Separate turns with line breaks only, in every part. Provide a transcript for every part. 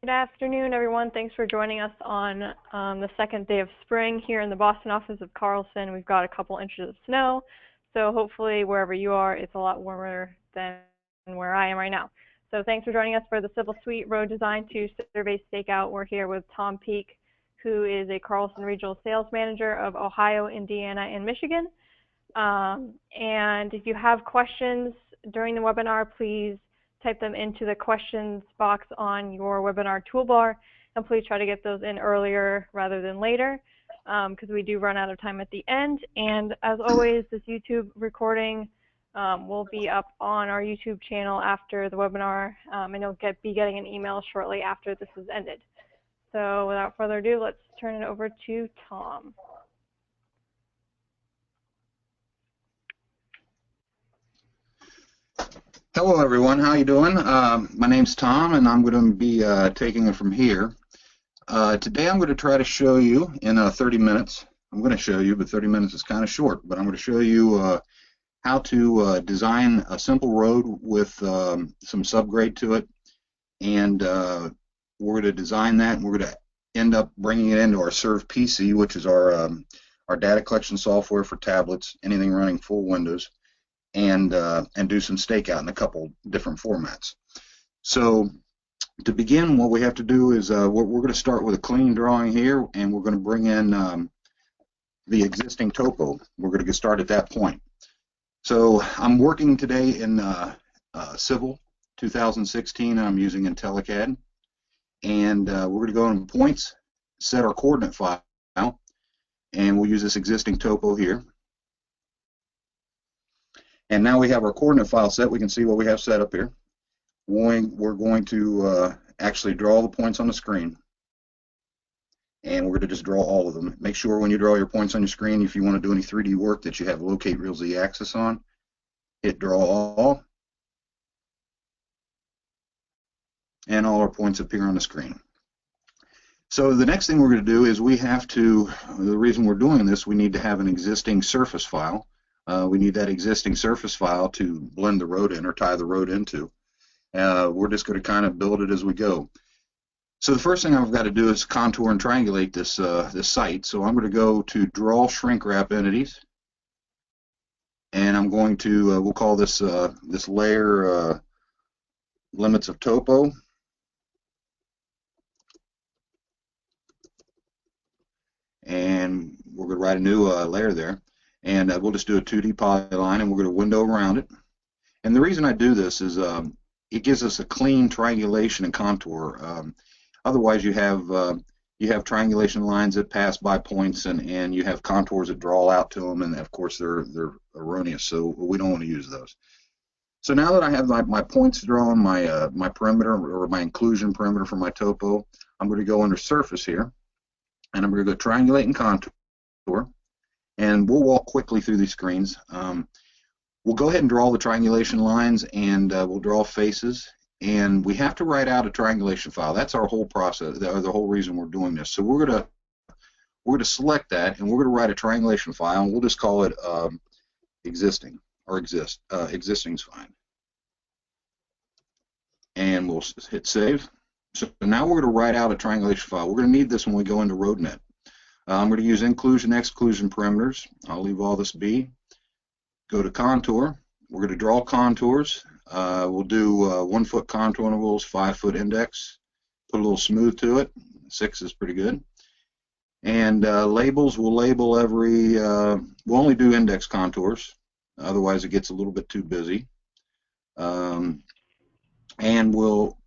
Good afternoon, everyone. Thanks for joining us on the second day of spring here in the Boston office of Carlson. We've got a couple inches of snow, so hopefully wherever you are, it's a lot warmer than where I am right now. So thanks for joining us for the Civil Suite Road Design to SurvCE Stakeout. We're here with Tom Peak, who is a Carlson Regional Sales Manager of Ohio, Indiana, and Michigan. And if you have questions during the webinar, please type them into the questions box on your webinar toolbar, and please try to get those in earlier rather than later, because we do run out of time at the end. And as always, this YouTube recording will be up on our YouTube channel after the webinar, and you'll be getting an email shortly after this is ended. So without further ado, let's turn it over to Tom.
Hello everyone, how you doing? My name's Tom and I'm going to be taking it from here. Today I'm going to try to show you in 30 minutes. I'm going to show you, but 30 minutes is kind of short, but I'm going to show you how to design a simple road with some subgrade to it, and we're going to design that and we're going to end up bringing it into our SurvPC, which is our data collection software for tablets, anything running full Windows. And do some stakeout in a couple different formats. So to begin, what we have to do is we're going to start with a clean drawing here, and we're going to bring in the existing topo. We're going to get started at that point. So I'm working today in Civil 2016. I'm using IntelliCAD, and we're going to go in points, set our coordinate file, and we'll use this existing topo here. And now we have our coordinate file set. We can see what we have set up here. We're going to actually draw the points on the screen. And we're going to just draw all of them. Make sure when you draw your points on your screen, if you want to do any 3D work, that you have Locate Real Z axis on. Hit Draw All. And all our points appear on the screen. So the next thing we're going to do is we have to, the reason we're doing this, we need to have an existing surface file. We need that existing surface file to blend the road in or tie the road into. We're just going to kind of build it as we go. So the first thing I've got to do is contour and triangulate this this site. So I'm going to go to Draw Shrink Wrap Entities, and I'm going to we'll call this this layer Limits of Topo. And we're going to write a new layer there. And we'll just do a 2D polyline, and we're going to window around it. And the reason I do this is it gives us a clean triangulation and contour. Otherwise, you have triangulation lines that pass by points, and you have contours that draw out to them, and of course they're erroneous. So we don't want to use those. So now that I have my points drawn, my perimeter or my inclusion perimeter for my topo, I'm going to go under Surface here, and I'm going to go Triangulate and Contour. And we'll walk quickly through these screens. We'll go ahead and draw the triangulation lines, and we'll draw faces. And we have to write out a triangulation file. That's our whole process, the whole reason we're doing this. So we're going to select that, and we're going to write a triangulation file, and we'll just call it existing or existing's fine. And we'll hit save. So now we're going to write out a triangulation file. We're going to need this when we go into Roadnet. I'm going to use inclusion, exclusion parameters. I'll leave all this be. Go to contour. We're going to draw contours. We'll do 1 foot contour intervals, 5 foot index. Put a little smooth to it. 6 is pretty good. And labels, we'll label every, we'll only do index contours. Otherwise it gets a little bit too busy. And we'll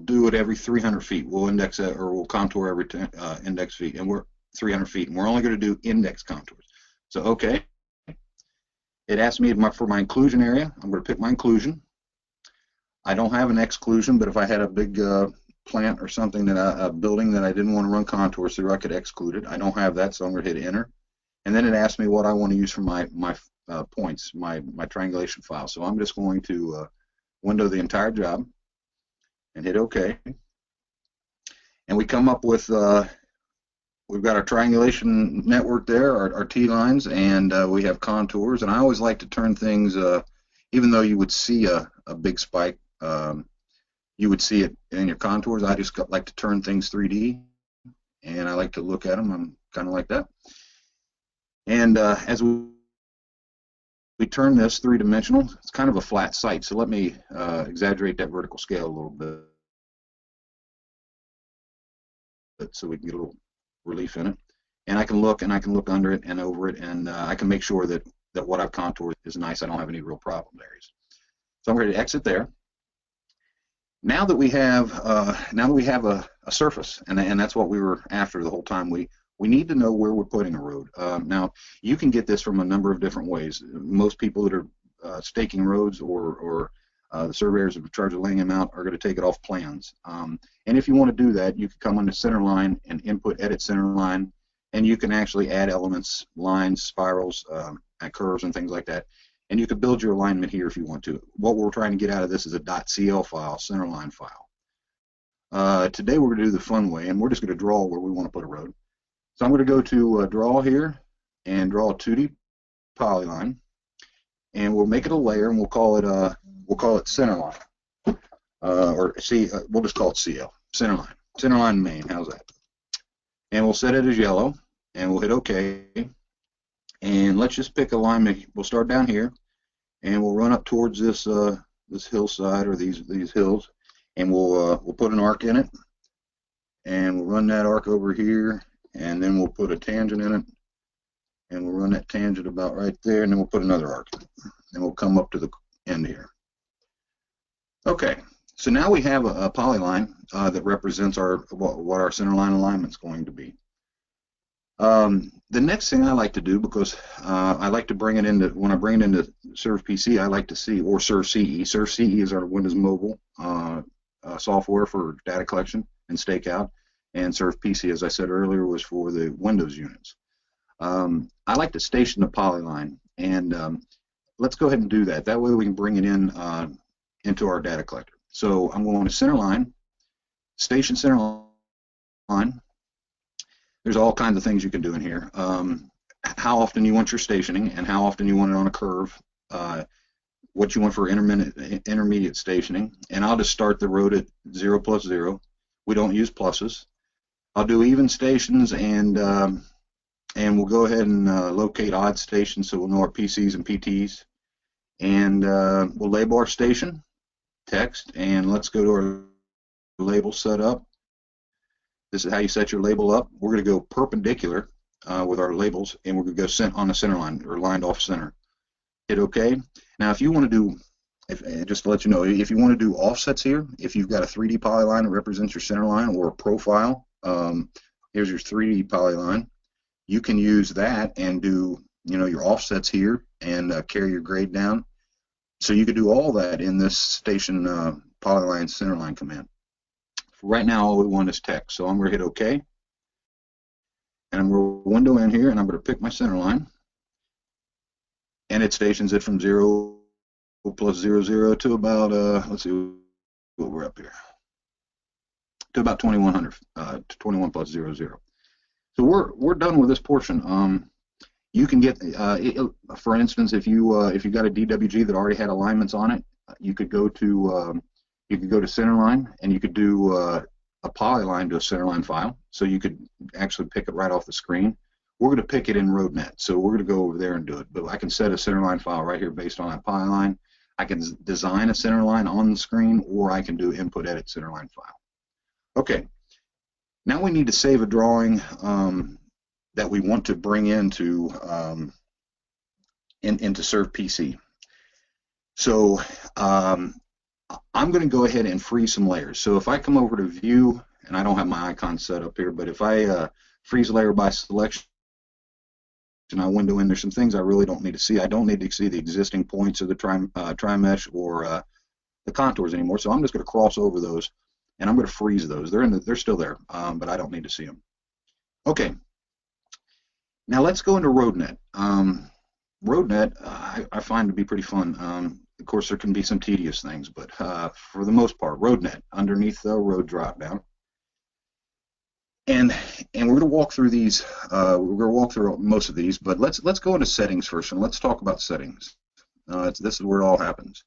do it every 300 feet. We'll index it, or we'll contour every index feet, and we're 300 feet, and we're only going to do index contours. So okay, it asked me for my inclusion area. I'm going to pick my inclusion. I don't have an exclusion, but if I had a big plant or something that a building that I didn't want to run contours through, I could exclude it. I don't have that, so I'm going to hit Enter, and then it asked me what I want to use for my points, my triangulation file. So I'm just going to window the entire job and hit OK. And we come up with, we've got our triangulation network there, our T-lines, and we have contours. And I always like to turn things, even though you would see a big spike, you would see it in your contours. I just like to turn things 3D, and I like to look at them. I'm kind of like that. And as we turn this three-dimensional, it's kind of a flat site. So let me exaggerate that vertical scale a little bit so we can get a little relief in it. And I can look under it and over it, and I can make sure that what I've contoured is nice. I don't have any real problem areas. So I'm ready to exit there. Now that we have a surface, and that's what we were after the whole time, we need to know where we're putting a road. Now, you can get this from a number of different ways. Most people that are staking roads or the surveyors in charge of laying them out are going to take it off plans. And if you want to do that, you can come onto Centerline and input edit Centerline, and you can actually add elements, lines, spirals, and curves, and things like that. And you can build your alignment here if you want to. What we're trying to get out of this is a .cl file, Centerline file. Today we're going to do the fun way, and we're just going to draw where we want to put a road. So I'm going to go to draw here and draw a 2D polyline, and we'll make it a layer, and we'll call it Centerline, we'll just call it CL, Centerline main. How's that? And we'll set it as yellow, and we'll hit OK. And let's just pick alignment. We'll start down here, and we'll run up towards this this hillside or these hills, and we'll put an arc in it, and we'll run that arc over here, and then we'll put a tangent in it, and we'll run that tangent about right there, and then we'll put another arc in it, and we'll come up to the end here. Okay, so now we have a polyline that represents what our centerline alignment is going to be. The next thing I like to do, because I like to bring it into, when I bring it into SurvPC, I like to see, or SurvCE. SurvCE is our Windows Mobile software for data collection and stakeout, and SurvPC, as I said earlier, was for the Windows units. I like to station the polyline, and let's go ahead and do that. That way we can bring it in into our data collector. So I'm going to Centerline, station Centerline. There's all kinds of things you can do in here. How often you want your stationing, and how often you want it on a curve, what you want for intermediate stationing, and I'll just start the road at 0 plus 0. We don't use pluses. I'll do even stations, and we'll go ahead and locate odd stations so we'll know our PCs and PTs, and we'll label our station, text, and let's go to our label setup. This is how you set your label up. We're going to go perpendicular with our labels, and we're going to go on the center line, or lined off center. Hit OK. Now, if you want to do, just to let you know, if you want to do offsets here, if you've got a 3D polyline that represents your center line, or a profile, here's your 3D polyline, you can use that and do, your offsets here and carry your grade down. So you could do all that in this station polyline centerline command. Right now, all we want is text, so I'm going to hit OK, and I'm going to window in here, and I'm going to pick my center line, and it stations it from 0 plus 00 to about, let's see what we're up here, to about 2100, to 21 plus 00. So we're done with this portion. You can get, for instance, if you got a DWG that already had alignments on it, you could go to Centerline, and you could do a polyline to a Centerline file, so you could actually pick it right off the screen. We're going to pick it in Roadnet, so we're going to go over there and do it. But I can set a Centerline file right here based on that polyline. I can design a Centerline on the screen, or I can do input edit Centerline file. Okay, now we need to save a drawing that we want to bring into SurvPC. So I'm going to go ahead and freeze some layers. So if I come over to View, and I don't have my icon set up here, but if I freeze layer by selection, and I window in, there's some things I really don't need to see. I don't need to see the existing points of the tri-mesh or the contours anymore. So I'm just going to cross over those, and I'm going to freeze those. They're still there, but I don't need to see them. Okay. Now let's go into Roadnet. Roadnet I find to be pretty fun. Of course, there can be some tedious things, but for the most part, Roadnet underneath the road dropdown, and we're going to walk through these. We're going to walk through most of these, but let's go into settings first, and let's talk about settings. This is where it all happens.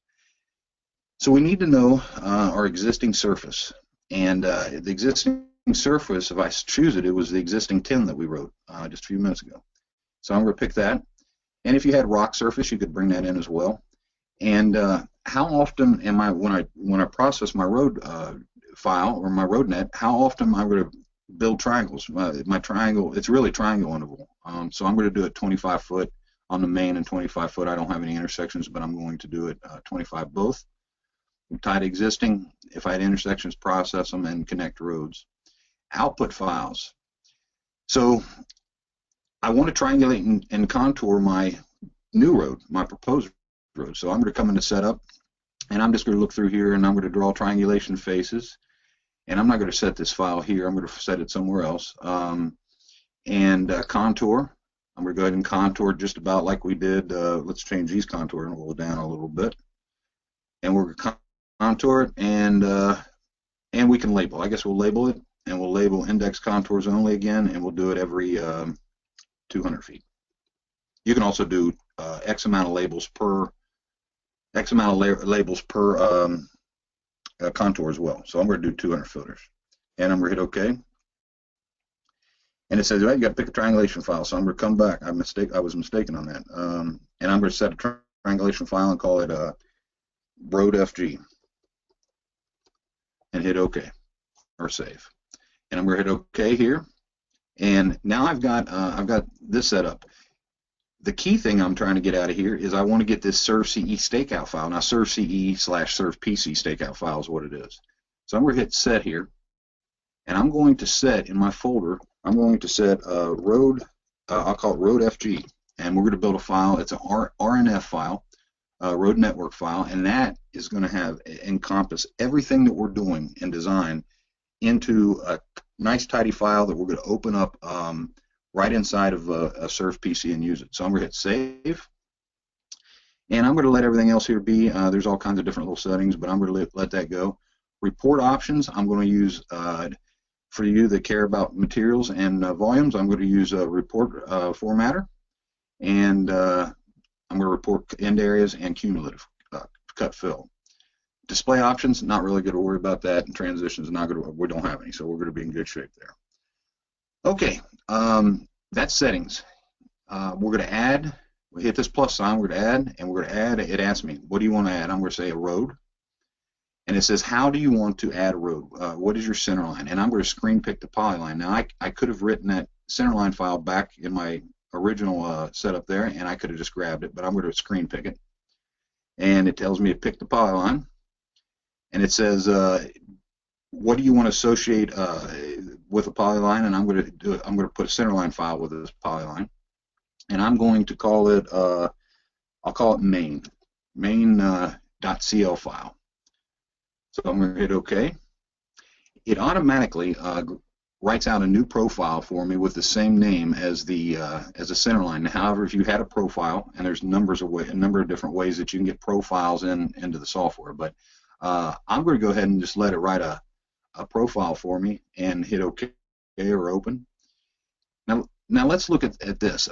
So we need to know our existing surface. And the existing surface, if I choose it, it was the existing 10 that we wrote just a few minutes ago. So I'm going to pick that. And if you had rock surface, you could bring that in as well. And how often am I, when I process my road file or my Roadnet, how often am I going to build triangles? My triangle, it's really triangle interval. So I'm going to do it 25 foot on the main and 25 foot. I don't have any intersections, but I'm going to do it 25 both. Tied existing, if I had intersections, process them and connect roads. Output files. So I want to triangulate and contour my new road, my proposed road. So I'm going to come into setup, and I'm just going to look through here, and I'm going to draw triangulation faces. And I'm not going to set this file here. I'm going to set it somewhere else. Contour. I'm going to go ahead and contour just about like we did. Let's change these contour and roll it down a little bit. And we're going to contour it, and we can label. I guess we'll label it, and we'll label index contours only again, and we'll do it every 200 feet. You can also do X amount of labels per contour as well. So I'm going to do 200 filters, and I'm going to hit OK. And it says, right, you got to pick a triangulation file. So I'm going to come back. I was mistaken on that. And I'm going to set a triangulation file and call it roadfg, and hit OK or save. And I'm going to hit OK here. And now I've got this set up. The key thing I'm trying to get out of here is I want to get this SurvCE Stakeout file. Now SurvCE/SurvPC Stakeout file is what it is. So I'm going to hit set here, and I'm going to set in my folder, I'm going to set road, I'll call it roadfg, and we're going to build a file. It's an RNF file, road network file, and that is going to encompass everything that we're doing in design into a nice tidy file that we're going to open up right inside of a SurvPC and use it. So I'm going to hit save, and I'm going to let everything else here be. There's all kinds of different little settings, but I'm going to let that go. Report options, I'm going to use, for you that care about materials and volumes, I'm going to use a report formatter, and I'm going to report end areas and cumulative cut fill. Display options, not really going to worry about that, and transitions, not going to, we don't have any, so we're going to be in good shape there. Okay, that's settings. We're going to add, we hit this plus sign, we're going to add, and we're going to add, it asks me, what do you want to add? I'm going to say a road, and it says, how do you want to add a road? What is your centerline? And I'm going to screen pick the polyline. Now, I could have written that centerline file back in my original setup there, and I could have just grabbed it, but I'm going to screen pick it. And it tells me to pick the polyline, and it says, what do you want to associate with a polyline? And I'm going to do it. I'm going to put a centerline file with this polyline, and I'm going to call it. I'll call it main.cl file. So I'm going to hit OK. It automatically writes out a new profile for me with the same name as the as a centerline. However, if you had a profile, and there's a number of different ways that you can get profiles into the software, but I'm going to go ahead and just let it write a profile for me and hit OK or open. Now let's look at this.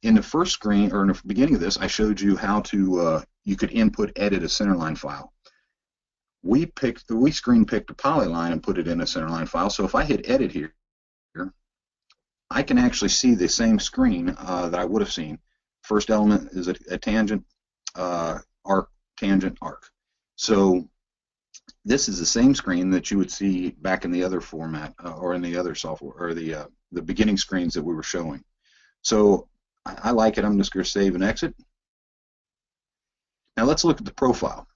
In the first screen, or in the beginning of this, I showed you how to you could input edit a centerline file. We screen picked a polyline and put it in a centerline file. So if I hit edit here, I can actually see the same screen that I would have seen. First element is a tangent, arc, tangent, arc. So this is the same screen that you would see back in the other format or in the other software, or the beginning screens that we were showing. So I like it. I'm just going to save and exit. Now let's look at the profile.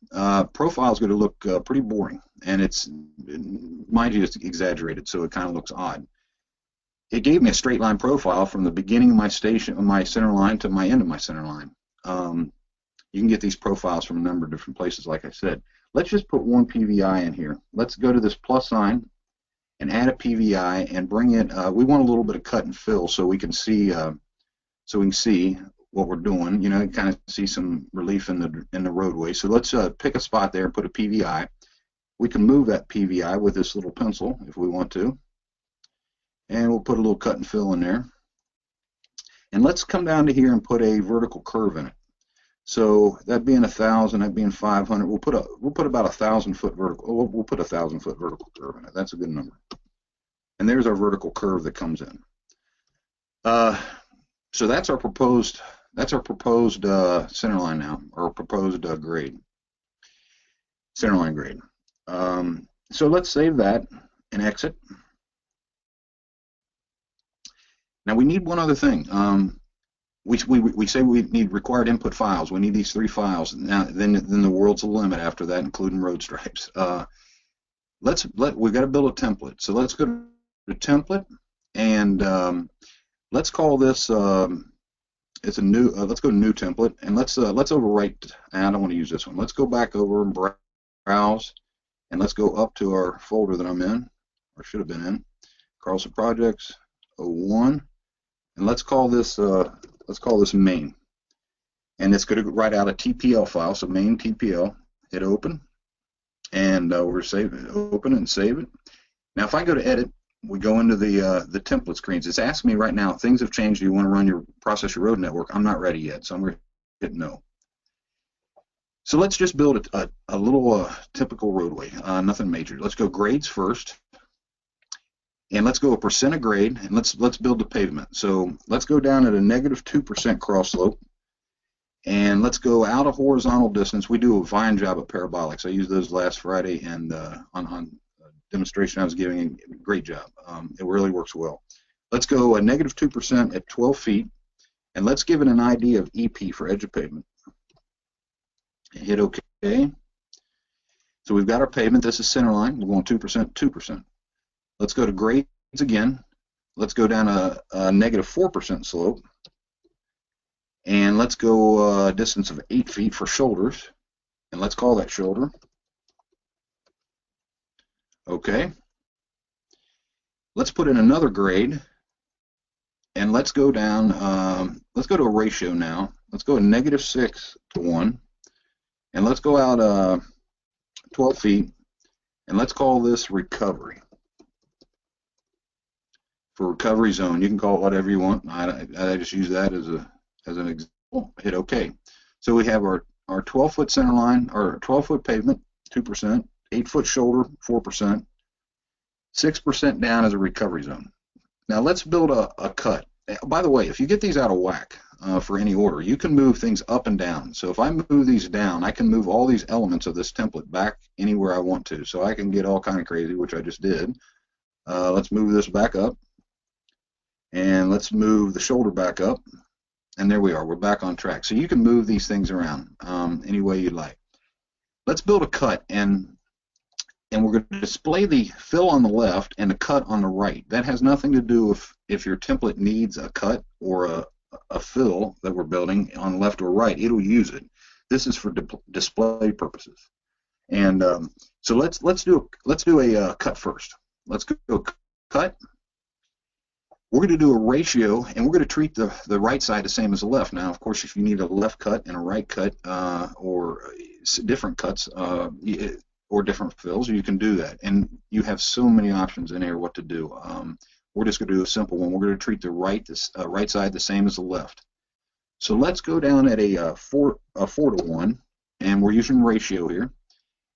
Profile is going to look pretty boring, and it's, mind you, it's exaggerated, so it kind of looks odd. It gave me a straight line profile from the beginning of my center line to my end of my center line. You can get these profiles from a number of different places, like I said. Let's just put one PVI in here. Let's go to this plus sign and add a PVI and bring it. We want a little bit of cut and fill so we can see what we're doing. You know, kind of see some relief in the roadway. So let's pick a spot there and put a PVI. We can move that PVI with this little pencil if we want to, and we'll put a little cut and fill in there. And let's come down to here and put a vertical curve in it. So that being 1,000, that being 500, we'll put about 1,000-foot vertical. We'll put a 1,000-foot vertical curve in it. That's a good number. And there's our vertical curve that comes in. So that's our proposed centerline now, or proposed grade, centerline grade. So let's save that and exit. Now we need one other thing. We say we need required input files. We need these 3 files. Now then the world's a limit after that, including road stripes. We've got to build a template. So let's go to template, and let's call this it's a new. Let's go to new template, and let's overwrite. I don't want to use this one. Let's go back over and browse, and let's go up to our folder that I'm in, or should have been in, Carlson Projects 01, and let's call this main, and it's going to write out a TPL file. So main TPL. Hit open, and we're save it. Open and save it. Now, if I go to edit, we go into the template screens. It's asking me right now, things have changed. Do you want to run your process your road network? I'm not ready yet, so I'm going to hit no. So let's just build a little typical roadway, nothing major. Let's go grades first, and let's go a percent of grade, and let's build the pavement. So let's go down at a -2% cross slope, and let's go out a horizontal distance. We do a fine job at parabolics. I used those last Friday, and on demonstration I was giving, great job. It really works well. Let's go a -2% at 12 feet, and let's give it an ID of EP for edge of pavement. Hit OK. So we've got our pavement. This is centerline. We're going 2%, 2%. Let's go to grades again. Let's go down a -4% slope, and let's go a distance of 8 feet for shoulders, and let's call that shoulder. Okay. Let's put in another grade, and let's go down. Let's go to a ratio now. Let's go a -6 to 1, and let's go out 12 feet, and let's call this recovery. For recovery zone, you can call it whatever you want. I just use that as an example. Hit OK. So we have our 12-foot center line, or 12-foot pavement, 2%. 8-foot shoulder, 4%, 6% down as a recovery zone. Now let's build a cut. By the way, if you get these out of whack for any order, you can move things up and down. So if I move these down, I can move all these elements of this template back anywhere I want to. So I can get all kind of crazy, which I just did. Let's move this back up, and let's move the shoulder back up, and there we are. We're back on track. So you can move these things around any way you like. Let's build a cut, and we're going to display the fill on the left and the cut on the right. That has nothing to do with if your template needs a cut or a fill that we're building on left or right. It'll use it. This is for display purposes. And so let's do a cut first. Let's go cut. We're going to do a ratio, and we're going to treat the right side the same as the left. Now, of course, if you need a left cut and a right cut or different cuts, or different fills, you can do that, and you have so many options in here what to do. We're just going to do a simple one. We're going to treat the right side the same as the left. So let's go down at a 4 to 1, and we're using ratio here,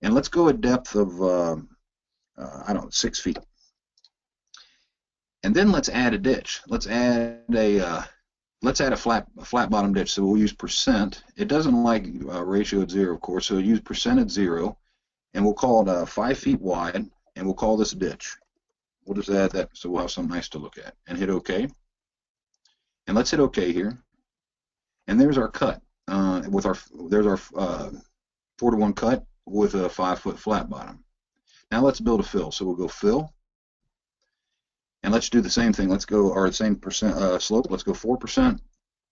and let's go a depth of I don't know, 6 feet, and then let's add a ditch. Let's add a flat bottom ditch. So we'll use percent. It doesn't like ratio at 0, of course, so we'll use percent at 0. And we'll call it 5 feet wide, and we'll call this ditch. We'll just add that so we'll have something nice to look at. And hit OK. And let's hit OK here. And there's our cut. There's our 4 to 1 cut with a 5-foot flat bottom. Now let's build a fill. So we'll go fill. And let's do the same thing. Let's go our same percent slope. Let's go 4%.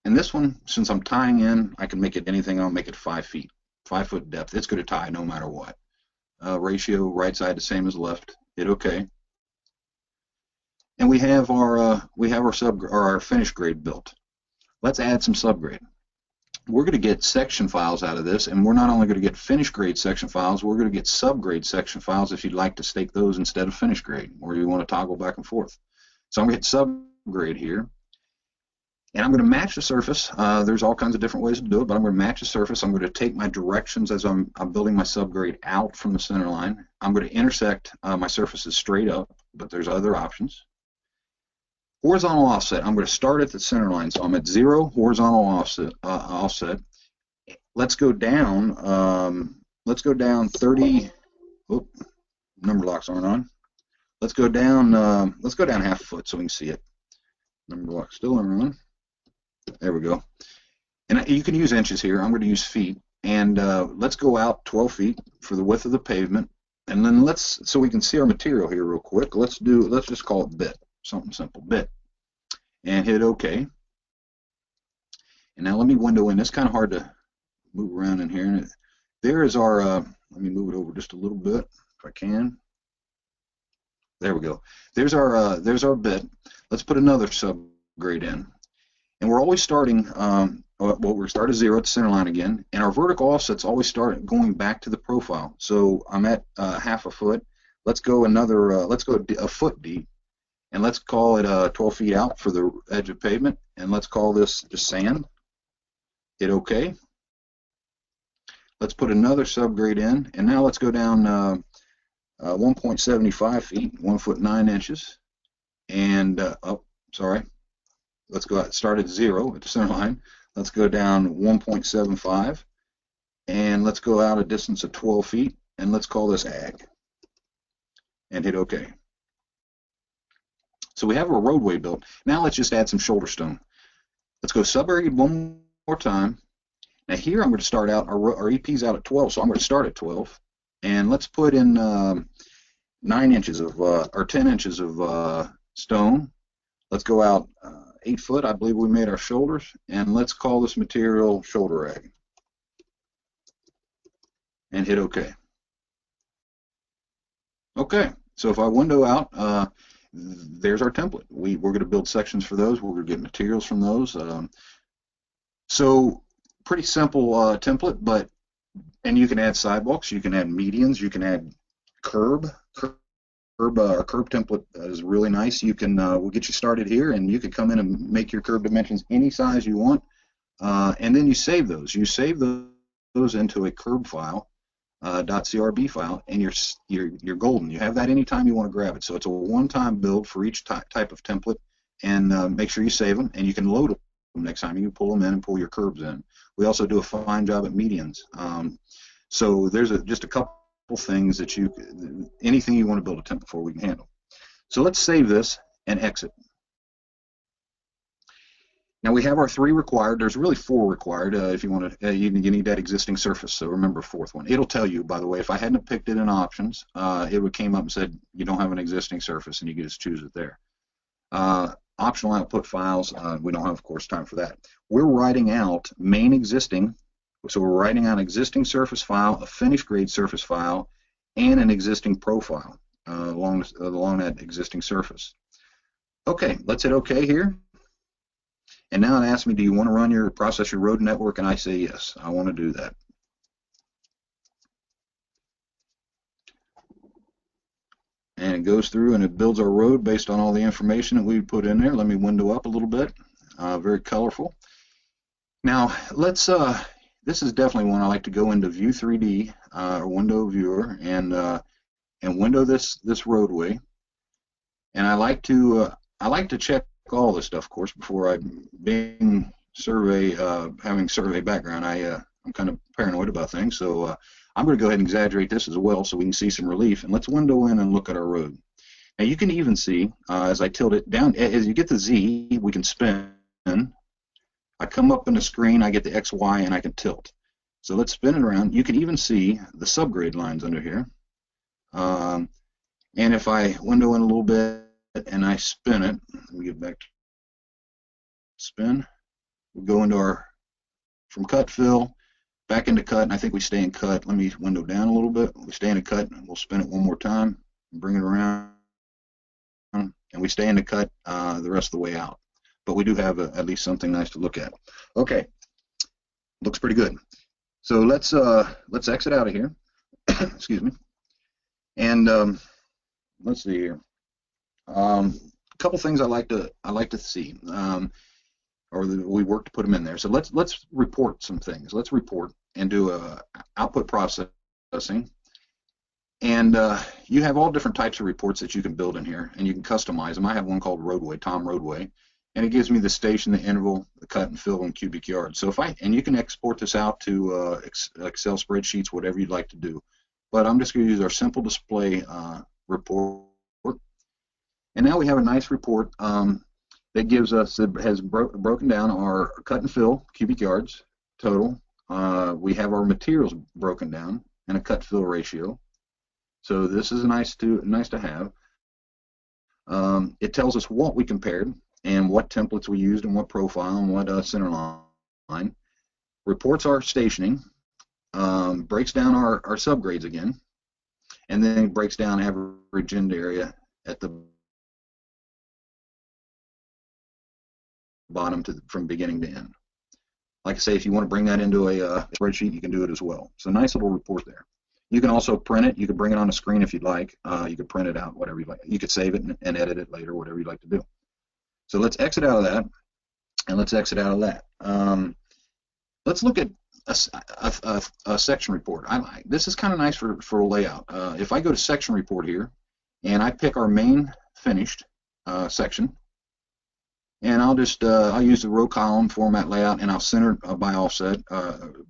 And this one, since I'm tying in, I can make it anything. I'll make it 5 feet. 5-foot depth. It's going to tie no matter what. Ratio right side the same as left. Hit OK. And we have our our finished grade built. Let's add some subgrade. We're going to get section files out of this, and we're not only going to get finished grade section files, we're going to get subgrade section files if you'd like to stake those instead of finished grade, or you want to toggle back and forth. So I'm going to hit subgrade here, And I'm going to match the surface. There's all kinds of different ways to do it, but I'm going to match the surface. I'm going to take my directions as I'm building my subgrade out from the center line. I'm going to intersect my surfaces straight up, but there's other options. Horizontal offset, I'm going to start at the center line. So I'm at 0 horizontal offset. Let's go down 30, whoop, number locks aren't on. Let's go down half a foot so we can see it. Number locks still aren't on. There we go. And you can use inches here. I'm going to use feet. And let's go out 12 feet for the width of the pavement. And then so we can see our material here real quick. Let's just call it bit. Something simple, bit. And hit OK. And now let me window in. It's kind of hard to move around in here. And there is our, let me move it over just a little bit if I can. There we go. There's our bit. Let's put another subgrade in. And we're always starting, we're starting at 0 at the center line again, and our vertical offsets always start going back to the profile. So I'm at half a foot. Let's go a foot deep, and let's call it 12 feet out for the edge of pavement, and let's call this just sand. Hit OK. Let's put another subgrade in, and now let's go down 1.75 feet, 1 foot 9 inches, and let's go out, start at 0 at the center line. Let's go down 1.75, and let's go out a distance of 12 feet, and let's call this ag, and hit OK. So we have a roadway built. Now let's just add some shoulder stone. Let's go subgrade one more time. Now here I'm going to start out, our EP's out at 12, so I'm going to start at 12, and let's put in 9 inches of, or 10 inches of stone. Let's go out 8 foot, I believe we made our shoulders, and let's call this material shoulder ag, and hit OK. Okay, so if I window out, there's our template. We're going to build sections for those. We're going to get materials from those. So pretty simple template, and you can add sidewalks, you can add medians, you can add curb. Our curb template is really nice. You can we'll get you started here, and you can come in and make your curb dimensions any size you want, and then you save those. You save those into a curb file, .crb file, and you're golden. You have that anytime you want to grab it. So it's a one-time build for each type of template, and make sure you save them, and you can load them next time. You can pull them in and pull your curbs in. We also do a fine job at medians. So there's just a couple things that anything you want to build a template for, we can handle. So let's save this and exit. Now we have our 3 required. There's really 4 required. If you want to, you need that existing surface. So remember 4th one. It'll tell you, by the way, if I hadn't picked it in options, it would came up and said you don't have an existing surface, and you can just choose it there. Optional output files. We don't have, of course, time for that. We're writing out main existing. So we're writing out an existing surface file, a finished grade surface file, and an existing profile along that existing surface. Okay, let's hit OK here. And now it asks me, do you want to process your road network? And I say yes, I want to do that. And it goes through and it builds our road based on all the information that we put in there. Let me window up a little bit. Very colorful. Now let's. This is definitely one I like to go into View 3D or Window Viewer and window this roadway. And I like to check all this stuff, of course, before having survey background. I'm kind of paranoid about things, so I'm going to go ahead and exaggerate this as well so we can see some relief. And let's window in and look at our road. Now you can even see as I tilt it down, as you get the Z, we can spin. I come up in the screen, I get the X, Y, and I can tilt. So let's spin it around. You can even see the subgrade lines under here. And if I window in a little bit and I spin it, let me get back to spin. We go into from cut fill, back into cut, and I think we stay in cut. Let me window down a little bit. We stay in a cut, and we'll spin it one more time, and bring it around, and we stay in the cut the rest of the way out. But we do have at least something nice to look at. Okay, looks pretty good. So let's exit out of here. Excuse me. And let's see here. A couple things I like to see. or we work to put them in there. So let's report some things. Let's report and do a output processing. And you have all different types of reports that you can build in here, and you can customize them. I have one called Roadway, Tom Roadway, and it gives me the station, the interval, the cut and fill, and cubic yards. So and you can export this out to Excel spreadsheets, whatever you'd like to do. But I'm just going to use our simple display report. And now we have a nice report that gives us, has broken down our cut and fill, cubic yards, total. We have our materials broken down and a cut fill ratio. So this is nice to have. It tells us what we compared and what templates we used and what profile and what Centerline. Reports our stationing, breaks down our subgrades again, and then breaks down average end area at the bottom from beginning to end. Like I say, if you want to bring that into a spreadsheet, you can do it as well. So nice little report there. You can also print it. You can bring it on a screen if you'd like. You could print it out, whatever you like. You could save it and edit it later, whatever you'd like to do. So let's exit out of that, and let's exit out of that. Let's look at a section report. This is kind of nice for a layout. If I go to section report here, and I pick our main finished section, and I'll just I'll use the row column format layout, and I'll center by offset,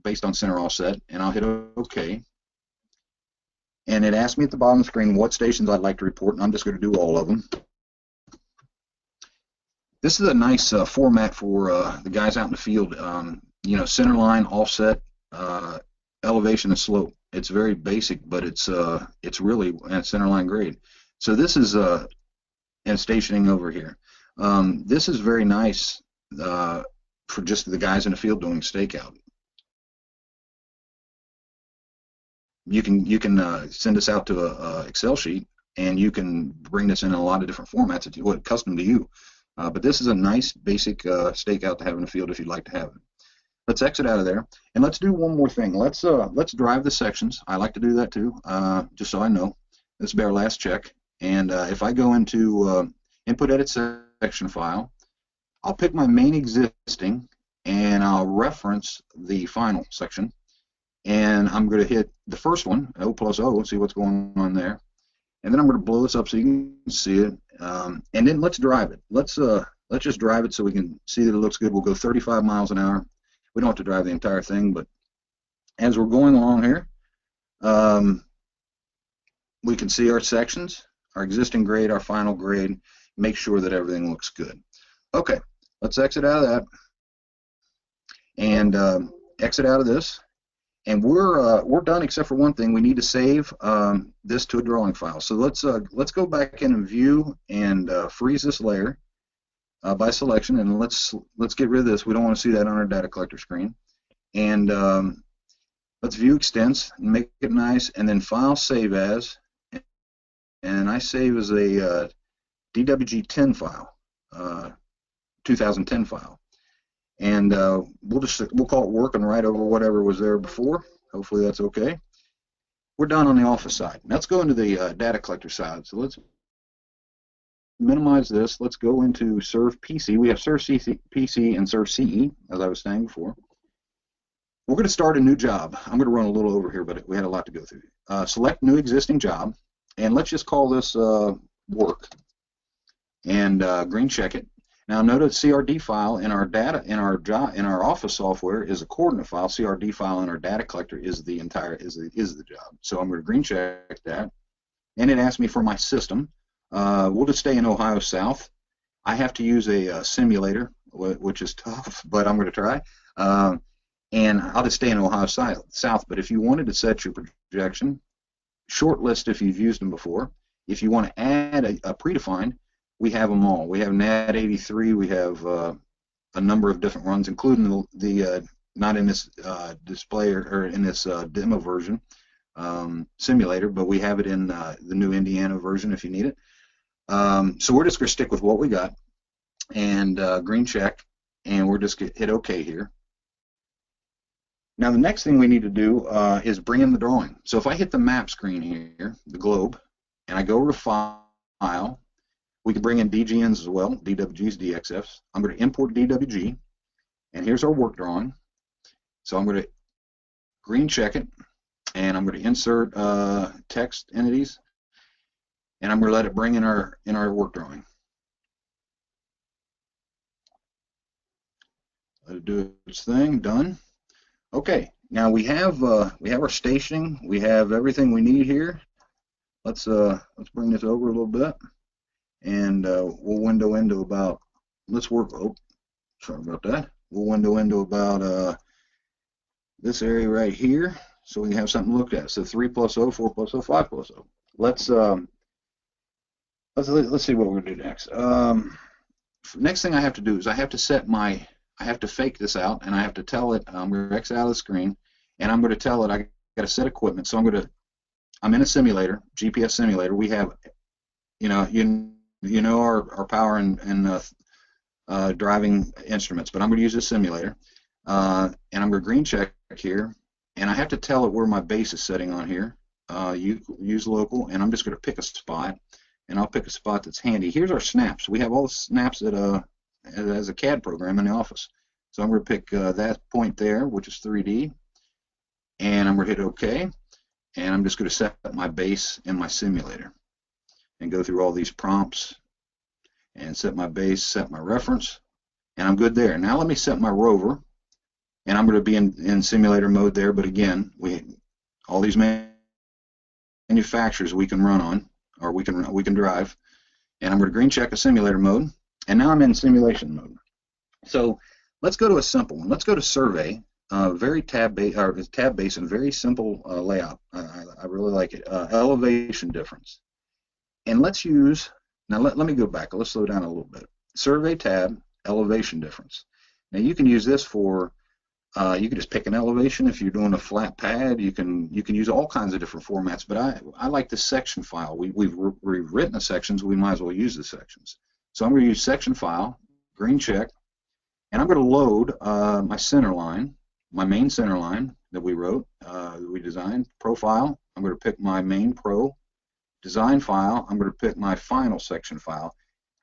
based on center offset, and I'll hit OK. And it asks me at the bottom of the screen what stations I'd like to report, and I'm just going to do all of them. This is a nice format for the guys out in the field. You know, centerline, offset, elevation, and slope. It's very basic, but it's really at centerline grade. So this is and stationing over here. This is very nice for just the guys in the field doing stakeout. You can send this out to a Excel sheet, and you can bring this in a lot of different formats. It's custom to you. But this is a nice basic stakeout to have in the field if you'd like to have it. Let's exit out of there, and let's do one more thing. Let's drive the sections. I like to do that too, just so I know. This will be our last check. And if I go into input edit section file, I'll pick my main existing, and I'll reference the final section. And I'm going to hit the first one, O plus O, and see what's going on there. And then I'm going to blow this up so you can see it. And then let's drive it. Let's just drive it so we can see that it looks good. We'll go 35 miles an hour. We don't have to drive the entire thing, but as we're going along here, we can see our sections, our existing grade, our final grade, make sure that everything looks good. Okay, let's exit out of that and exit out of this. And we're done except for one thing. We need to save this to a drawing file. So let's go back in and view and freeze this layer by selection, and let's get rid of this. We don't want to see that on our data collector screen. And let's view extents and make it nice, and then file save as, and I save as a DWG10 file, 2010 file. And we'll call it work and write over whatever was there before. Hopefully that's okay. We're done on the office side. Let's go into the data collector side. So let's minimize this. Let's go into SurvPC. We have SurvPC and SurvCE, as I was saying before. We're going to start a new job. I'm going to run a little over here, but we had a lot to go through. Select new existing job, and let's just call this work, and green check it. Now notice CRD file in our data in our office software is a coordinate file. CRD file in our data collector is the job. So I'm going to green check that, and it asks me for my system. We'll just stay in Ohio South. I have to use a simulator, which is tough, but I'm going to try. And I'll just stay in Ohio South. But if you wanted to set your projection, shortlist if you've used them before. If you want to add a predefined, we have them all. We have NAD 83. We have a number of different ones, including the not in this display or in this demo version simulator, but we have it in the new Indiana version if you need it. So we're just going to stick with what we got and green check, and we're just going to hit OK here. Now the next thing we need to do is bring in the drawing. So if I hit the map screen here, the globe, and I go over to File, we can bring in DGNs as well, DWGs, DXFs. I'm going to import DWG, And here's our work drawing. So I'm going to green check it, and I'm going to insert text entities, and I'm going to let it bring in our work drawing. Let it do its thing. Done. Okay. Now we have our stationing. We have everything we need here. Let's bring this over a little bit, and we'll window into about. Let's work. Oh, sorry about that. We'll window into about this area right here, so we can have something to look at. So 3 plus 0, 4 plus 0, 5 plus 0. Let's see what we're gonna do next. Next thing I have to do is I have to fake this out, and I have to tell it I'm going to exit out of the screen, and I'm going to tell it I got to set equipment. So I'm in a simulator, GPS simulator. We have, you know our power and driving instruments, but I'm going to use a simulator, and I'm going to green check here, and I have to tell it where my base is setting on here. Use local, and I'm just going to pick a spot, and I'll pick a spot that's handy. Here's our snaps. We have all the snaps as a CAD program in the office. So I'm going to pick that point there, which is 3D, and I'm going to hit OK, and I'm just going to set my base in my simulator and go through all these prompts and set my base, set my reference, and I'm good there. Now let me set my rover, and I'm going to be in simulator mode there, but again, all these manufacturers we can run on, or we can drive, and I'm going to green check a simulator mode, and now I'm in simulation mode. So let's go to a simple one. Let's go to survey, very tab-based and very simple layout. I really like it. Elevation difference, and let's use. Now let me go back. Let's slow down a little bit. Survey tab, elevation difference. Now you can use this for. You can just pick an elevation if you're doing a flat pad. You can use all kinds of different formats, but I like the section file. We've written the sections. We might as well use the sections. So I'm going to use section file, green check, and I'm going to load my Centerline, my main Centerline that we wrote, that we designed. Profile. I'm going to pick my main pro. Design file. I'm going to pick my final section file.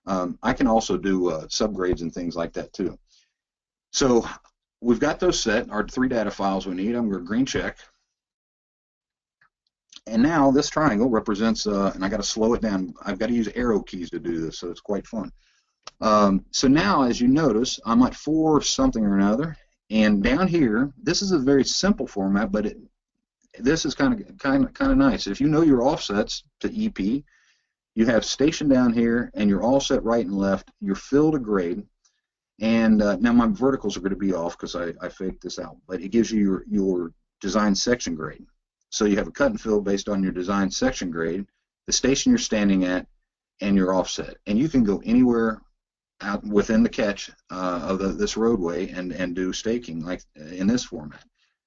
I can also do subgrades and things like that too. So we've got those set, our 3 data files we need. I'm going to green check. And now this triangle represents, and I got to slow it down. I've got to use arrow keys to do this, so it's quite fun. So now, as you notice, I'm at 4 something or another, and down here, this is a very simple format, but this is kind of nice. If you know your offsets to EP, you have station down here, and your offset right and left, your fill to grade. And now my verticals are going to be off because I faked this out, but it gives you your design section grade. So you have a cut and fill based on your design section grade, the station you're standing at, and your offset. And you can go anywhere out within the catch of this roadway and do staking like in this format.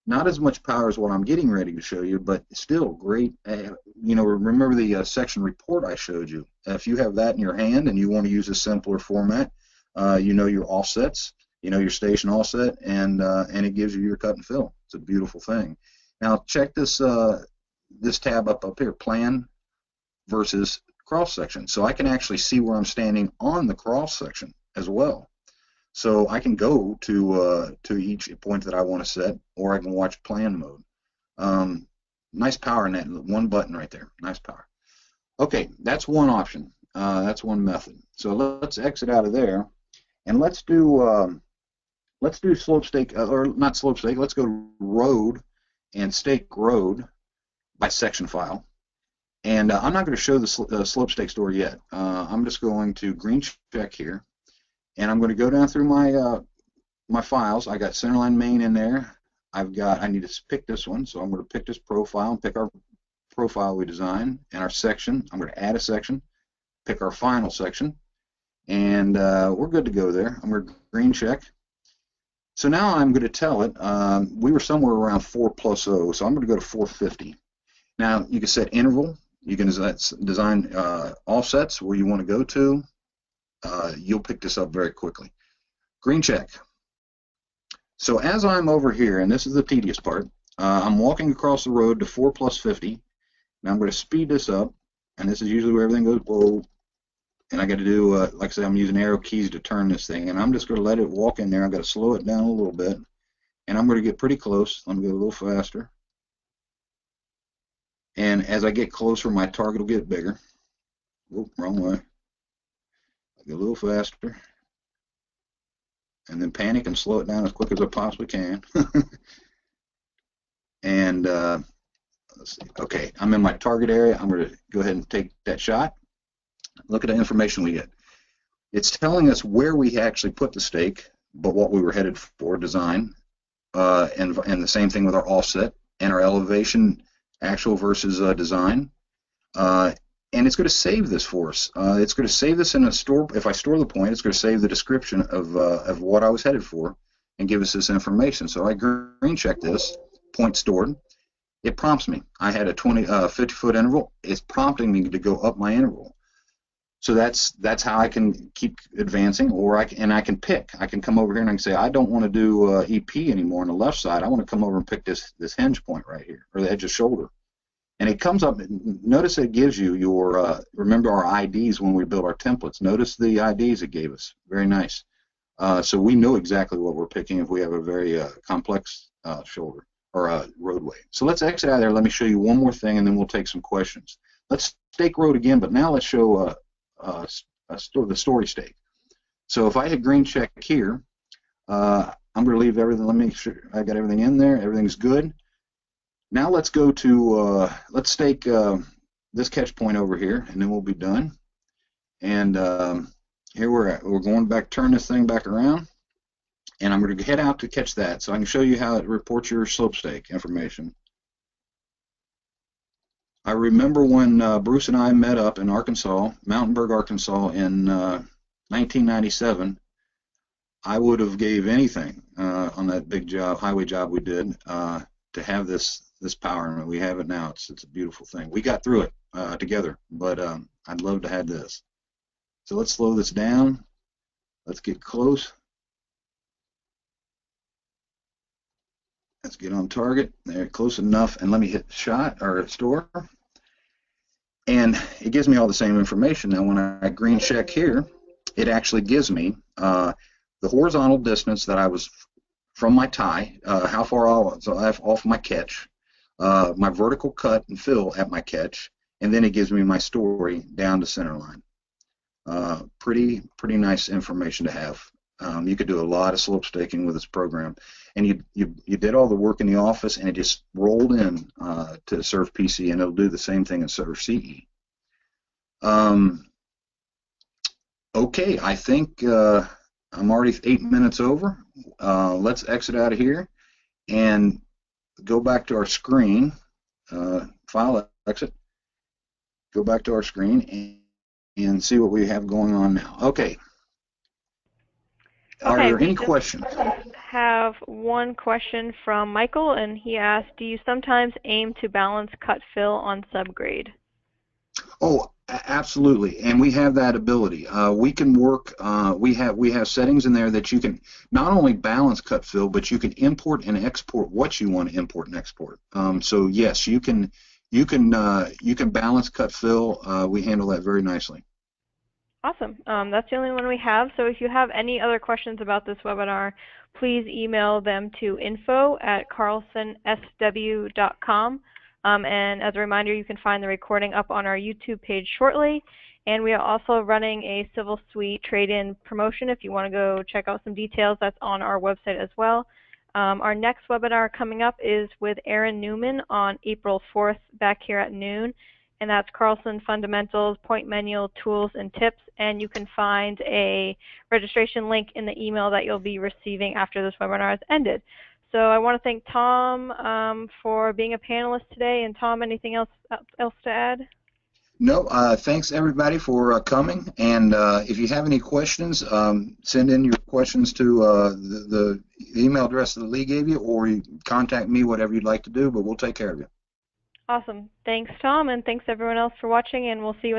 Not as much power as what I'm getting ready to show you, but still great. Remember the section report I showed you. If you have that in your hand and you want to use a simpler format, you know your offsets, you know your station offset, and it gives you your cut and fill. It's a beautiful thing. Now check this this tab up here, plan versus cross section. So I can actually see where I'm standing on the cross section as well. So I can go to each point that I want to set, or I can watch plan mode. Nice power in that one button right there. Nice power. Okay, that's one option. That's one method. So let's exit out of there. And let's do slope stake, or not slope stake. Let's go road and stake road by section file. And I'm not going to show the slope stake store yet. I'm just going to green check here, and I'm going to go down through my my files. I got Centerline main in there. I need to pick this one, so I'm going to pick this profile and pick our profile we designed and our section. I'm going to add a section, pick our final section. And we're good to go there. I'm going to green check. So now I'm going to tell it, we were somewhere around 4 plus 0, so I'm going to go to 450. Now you can set interval. You can design offsets where you want to go to. You'll pick this up very quickly. Green check. So as I'm over here, and this is the tedious part, I'm walking across the road to 4 plus 50. Now I'm going to speed this up, and this is usually where everything goes, whoa. and I got to do, like I said, I'm using arrow keys to turn this thing, and I'm just going to let it walk in there. I've got to slow it down a little bit, and I'm going to get pretty close. Let me go a little faster. And as I get closer, my target will get bigger. Whoop, wrong way. I'll get a little faster, and then panic and slow it down as quick as I possibly can. And let's see. Okay, I'm in my target area. I'm going to go ahead and take that shot. Look at the information we get. It's telling us where we actually put the stake, but what we were headed for, design, and the same thing with our offset and our elevation, actual versus design. And it's going to save this for us. It's going to save this in a store. If I store the point, it's going to save the description of what I was headed for and give us this information. So I green check this, point stored. It prompts me. I had a 50-foot interval. It's prompting me to go up my interval. So that's how I can keep advancing, or I can pick. I can come over here and I can say, I don't want to do EP anymore on the left side. I want to come over and pick this hinge point right here, or the edge of shoulder. And it comes up. Notice it gives you your. Remember our IDs when we built our templates. Notice the IDs it gave us. Very nice. So we know exactly what we're picking if we have a very complex shoulder or roadway. So let's exit out of there. Let me show you one more thing, and then we'll take some questions. Let's stake road again, but now let's show the story stake. So if I hit green check here, I'm going to leave everything. Let me make sure I got everything in there. Everything's good. Now let's go to let's stake this catch point over here, and then we'll be done. And here we're at. We're going back, turn this thing back around, and I'm going to head out to catch that, so I can show you how it reports your slope stake information. I remember when Bruce and I met up in Arkansas, Mountainburg, Arkansas, in 1997. I would have gave anything on that big job, highway job we did, to have this power, and we have it now. It's a beautiful thing. We got through it together, but I'd love to have this. So let's slow this down. Let's get close. Let's get on target. There, close enough, and let me hit shot or store. And it gives me all the same information. Now when I green check here, it actually gives me the horizontal distance that I was from my tie, how far off my catch, my vertical cut and fill at my catch, and then it gives me my story down to Centerline. Pretty nice information to have. You could do a lot of slope staking with this program, and you did all the work in the office, and it just rolled in to SurvPC, and it'll do the same thing in SurvCE. Okay, I think I'm already 8 minutes over. Let's exit out of here and go back to our screen. File exit. Go back to our screen and see what we have going on now. Okay. Are there any questions?
Have one question from Michael, and he asked, do you sometimes aim to balance cut fill on Subgrade?
Oh, absolutely, and we have that ability. We can work. We have settings in there that you can not only balance cut fill, but you can import and export what you want to import and export. So yes, you can balance cut fill. We handle that very nicely.
Awesome. That's the only one we have. So if you have any other questions about this webinar, please email them to info@carlsonsw.com. And as a reminder, you can find the recording up on our YouTube page shortly. And we are also running a Civil Suite trade-in promotion. If you want to go check out some details, that's on our website as well. Our next webinar coming up is with Aaron Newman on April 4th back here at noon. And that's Carlson Fundamentals, Point Manual, Tools, and Tips. And you can find a registration link in the email that you'll be receiving after this webinar has ended. So I want to thank Tom for being a panelist today. And Tom, anything else to add?
No, thanks everybody for coming. And if you have any questions, send in your questions to the email address that Lee gave you, or you contact me, whatever you'd like to do, but we'll take care of you.
Awesome. Thanks, Tom, and thanks everyone else for watching, and we'll see you